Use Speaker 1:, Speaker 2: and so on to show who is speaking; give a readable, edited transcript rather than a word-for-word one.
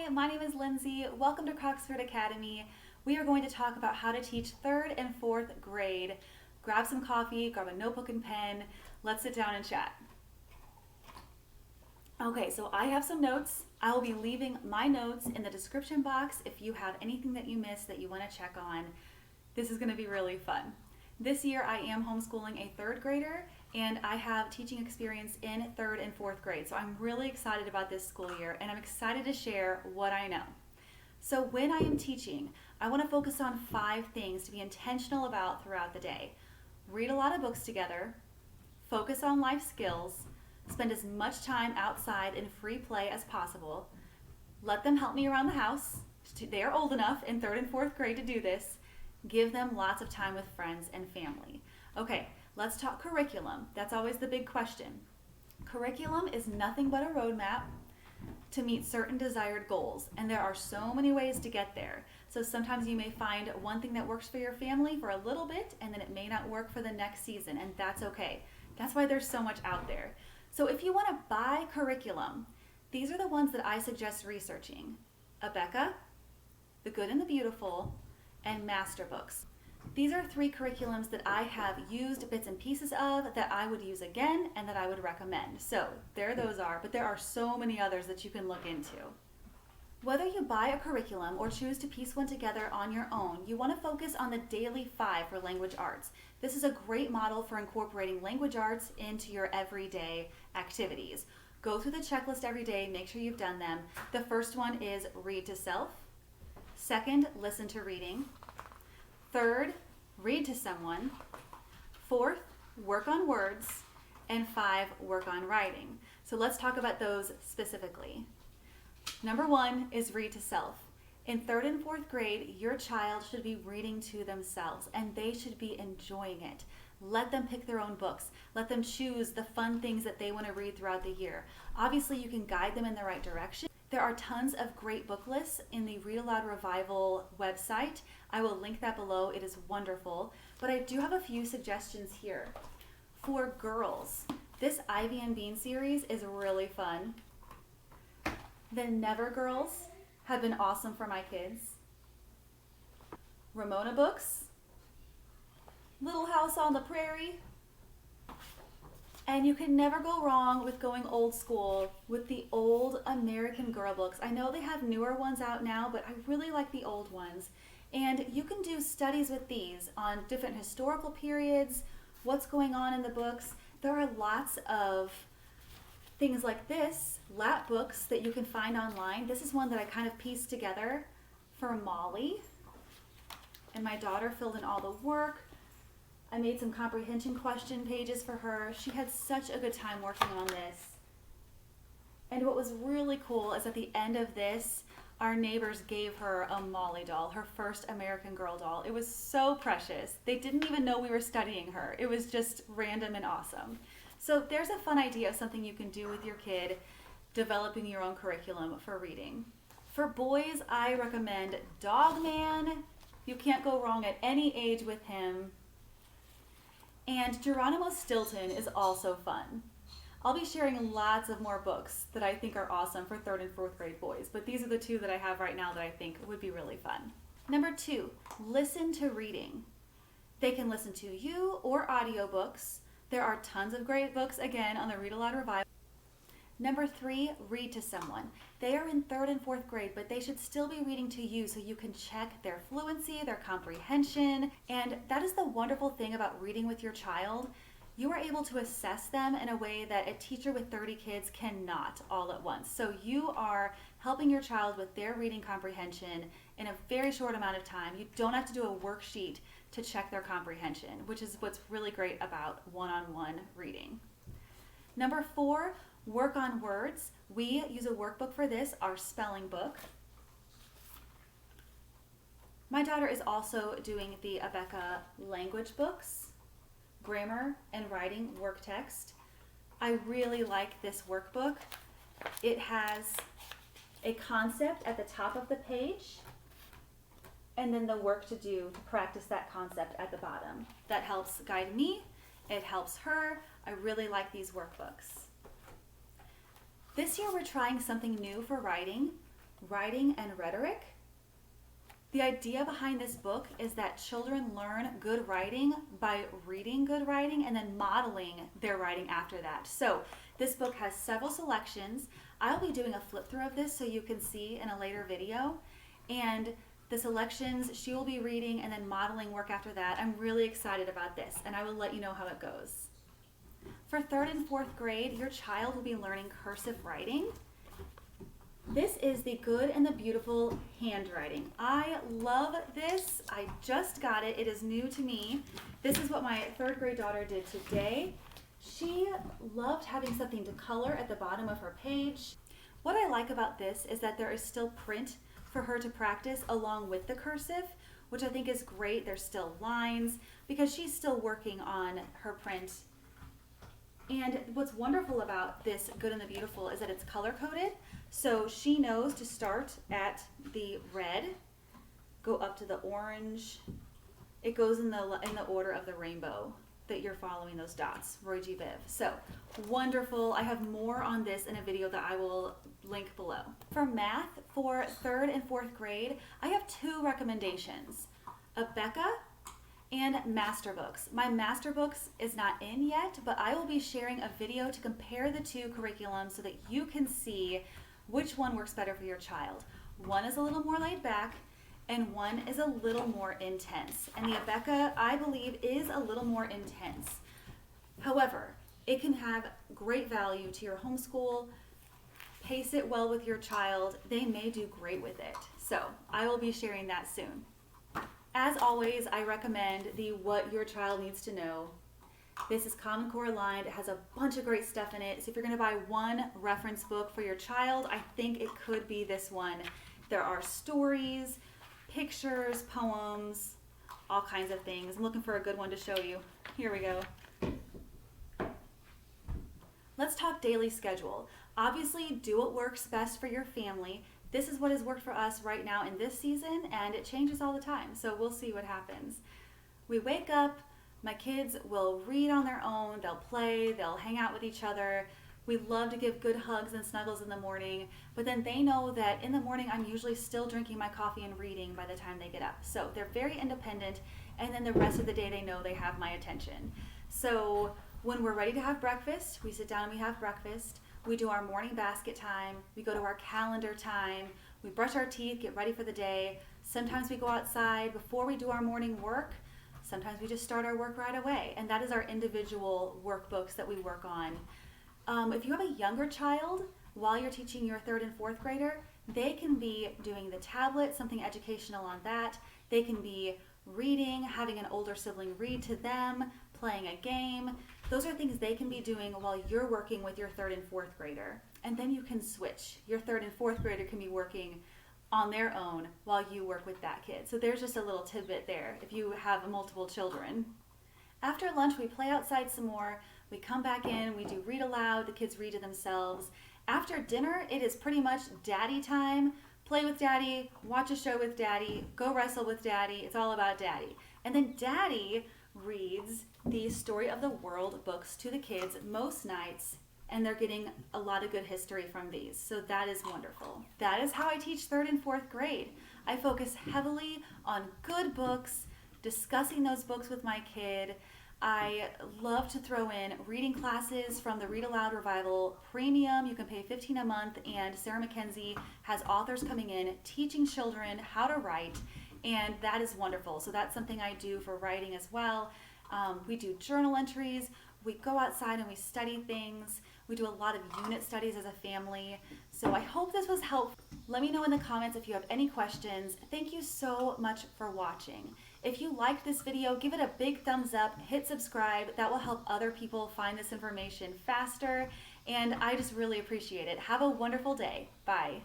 Speaker 1: Hi, my name is Lindsay. Welcome to Croxford Academy. We are going to talk about how to teach 3rd and 4th grade. Grab some coffee, grab a notebook and pen. Let's sit down and chat. Okay, so I have some notes. I will be leaving my notes in the description box if you have anything that you missed that you want to check on. This is going to be really fun. This year I am homeschooling a 3rd grader, and I have teaching experience in 3rd and 4th grade. So I'm really excited about this school year, and I'm excited to share what I know. So when I am teaching, I want to focus on 5 things to be intentional about throughout the day. Read a lot of books together, focus on life skills, spend as much time outside in free play as possible, let them help me around the house. They are old enough in 3rd and 4th grade to do this. Give them lots of time with friends and family. Okay, let's talk curriculum. That's always the big question. Curriculum is nothing but a roadmap to meet certain desired goals, and there are so many ways to get there. So sometimes you may find one thing that works for your family for a little bit, and then it may not work for the next season, and that's okay. That's why there's so much out there. So if you want to buy curriculum, these are the ones that I suggest researching. Abeka, The Good and the Beautiful, and Masterbooks. These are 3 curriculums that I have used bits and pieces of, that I would use again, and that I would recommend. So there those are, but there are so many others that you can look into. Whether you buy a curriculum or choose to piece one together on your own, you want to focus on the Daily 5 for language arts. This is a great model for incorporating language arts into your everyday activities. Go through the checklist every day, make sure you've done them. The first one is read to self. 2nd, listen to reading. 3rd, read to someone. 4th, work on words. And 5, work on writing. So let's talk about those specifically. Number 1 is read to self. In 3rd and 4th grade, your child should be reading to themselves, and they should be enjoying it. Let them pick their own books. Let them choose the fun things that they want to read throughout the year. Obviously, you can guide them in the right direction. There are tons of great book lists in the Read Aloud Revival website. I will link that below. It is wonderful. But I do have a few suggestions here. For girls, this Ivy and Bean series is really fun. The Never Girls have been awesome for my kids. Ramona books, Little House on the Prairie, and you can never go wrong with going old school with the old American Girl books. I know they have newer ones out now, but I really like the old ones. And you can do studies with these on different historical periods, what's going on in the books. There are lots of things like this, lap books that you can find online. This is one that I kind of pieced together for Molly. And my daughter filled in all the work. I made some comprehension question pages for her. She had such a good time working on this. And what was really cool is at the end of this, our neighbors gave her a Molly doll, her first American Girl doll. It was so precious. They didn't even know we were studying her. It was just random and awesome. So there's a fun idea of something you can do with your kid, developing your own curriculum for reading. For boys, I recommend Dog Man. You can't go wrong at any age with him. And Geronimo Stilton is also fun. I'll be sharing lots of more books that I think are awesome for 3rd and 4th grade boys, but these are the 2 that I have right now that I think would be really fun. Number 2, listen to reading. They can listen to you or audiobooks. There are tons of great books, again, on the Read Aloud Revival. Number 3, read to someone. They are in 3rd and 4th grade, but they should still be reading to you so you can check their fluency, their comprehension. And that is the wonderful thing about reading with your child. You are able to assess them in a way that a teacher with 30 kids cannot all at once. So you are helping your child with their reading comprehension in a very short amount of time. You don't have to do a worksheet to check their comprehension, which is what's really great about one-on-one reading. Number 4, work on words. We use a workbook for this, our spelling book. My daughter is also doing the Abeka language books, grammar and writing work text. I really like this workbook. It has a concept at the top of the page, and then the work to do to practice that concept at the bottom. That helps guide me, it helps her. I really like these workbooks. This year we're trying something new for writing. Writing and Rhetoric. The idea behind this book is that children learn good writing by reading good writing and then modeling their writing after that. So this book has several selections. I'll be doing a flip through of this so you can see in a later video. And the selections she will be reading and then modeling work after that. I'm really excited about this, and I will let you know how it goes. For 3rd and 4th grade, your child will be learning cursive writing. This is The Good and the Beautiful Handwriting. I love this. I just got it. It is new to me. This is what my 3rd grade daughter did today. She loved having something to color at the bottom of her page. What I like about this is that there is still print for her to practice along with the cursive, which I think is great. There's still lines because she's still working on her print. And what's wonderful about this Good and the Beautiful is that it's color coded. So she knows to start at the red, go up to the orange. It goes in the order of the rainbow that you're following those dots, Roy G. Biv. So wonderful. I have more on this in a video that I will link below. For math, for 3rd and 4th grade, I have 2 recommendations, Abeka and Masterbooks. My Masterbooks is not in yet, but I will be sharing a video to compare the 2 curriculums so that you can see which one works better for your child. One is a little more laid back and one is a little more intense. And the Abeka, I believe, is a little more intense. However, it can have great value to your homeschool. Pace it well with your child. They may do great with it. So I will be sharing that soon. As always, I recommend the What Your Child Needs to Know. This is Common Core aligned. It has a bunch of great stuff in it. So if you're going to buy one reference book for your child, I think it could be this one. There are stories, pictures, poems, all kinds of things. I'm looking for a good one to show you. Here we go. Let's talk daily schedule. Obviously, do what works best for your family. This is what has worked for us right now in this season, and it changes all the time. So we'll see what happens. We wake up. My kids will read on their own, they'll play, they'll hang out with each other. We love to give good hugs and snuggles in the morning, but then they know that in the morning I'm usually still drinking my coffee and reading by the time they get up. So they're very independent, and then the rest of the day they know they have my attention. So when we're ready to have breakfast, we sit down and we have breakfast. We do our morning basket time, we go to our calendar time, we brush our teeth, get ready for the day. Sometimes we go outside before we do our morning work. Sometimes we just start our work right away, and that is our individual workbooks that we work on. If you have a younger child, while you're teaching your 3rd and 4th grader, they can be doing the tablet, something educational on that. They can be reading, having an older sibling read to them, playing a game. Those are things they can be doing while you're working with your 3rd and 4th grader. And then you can switch. Your 3rd and 4th grader can be working on their own while you work with that kid. So there's just a little tidbit there if you have multiple children. After lunch, we play outside some more. We come back in, we do read aloud, the kids read to themselves. After dinner, it is pretty much daddy time. Play with daddy, watch a show with daddy, go wrestle with daddy. It's all about daddy. And then daddy reads the Story of the World books to the kids most nights, and they're getting a lot of good history from these. So that is wonderful. That is how I teach 3rd and 4th grade. I focus heavily on good books, discussing those books with my kid. I love to throw in reading classes from the Read Aloud Revival Premium. You can pay $15 a month, and Sarah Mackenzie has authors coming in teaching children how to write, and that is wonderful. So that's something I do for writing as well. We do journal entries. We go outside and we study things. We do a lot of unit studies as a family. So I hope this was helpful. Let me know in the comments if you have any questions. Thank you so much for watching. If you liked this video, give it a big thumbs up, hit subscribe. That will help other people find this information faster. And I just really appreciate it. Have a wonderful day. Bye.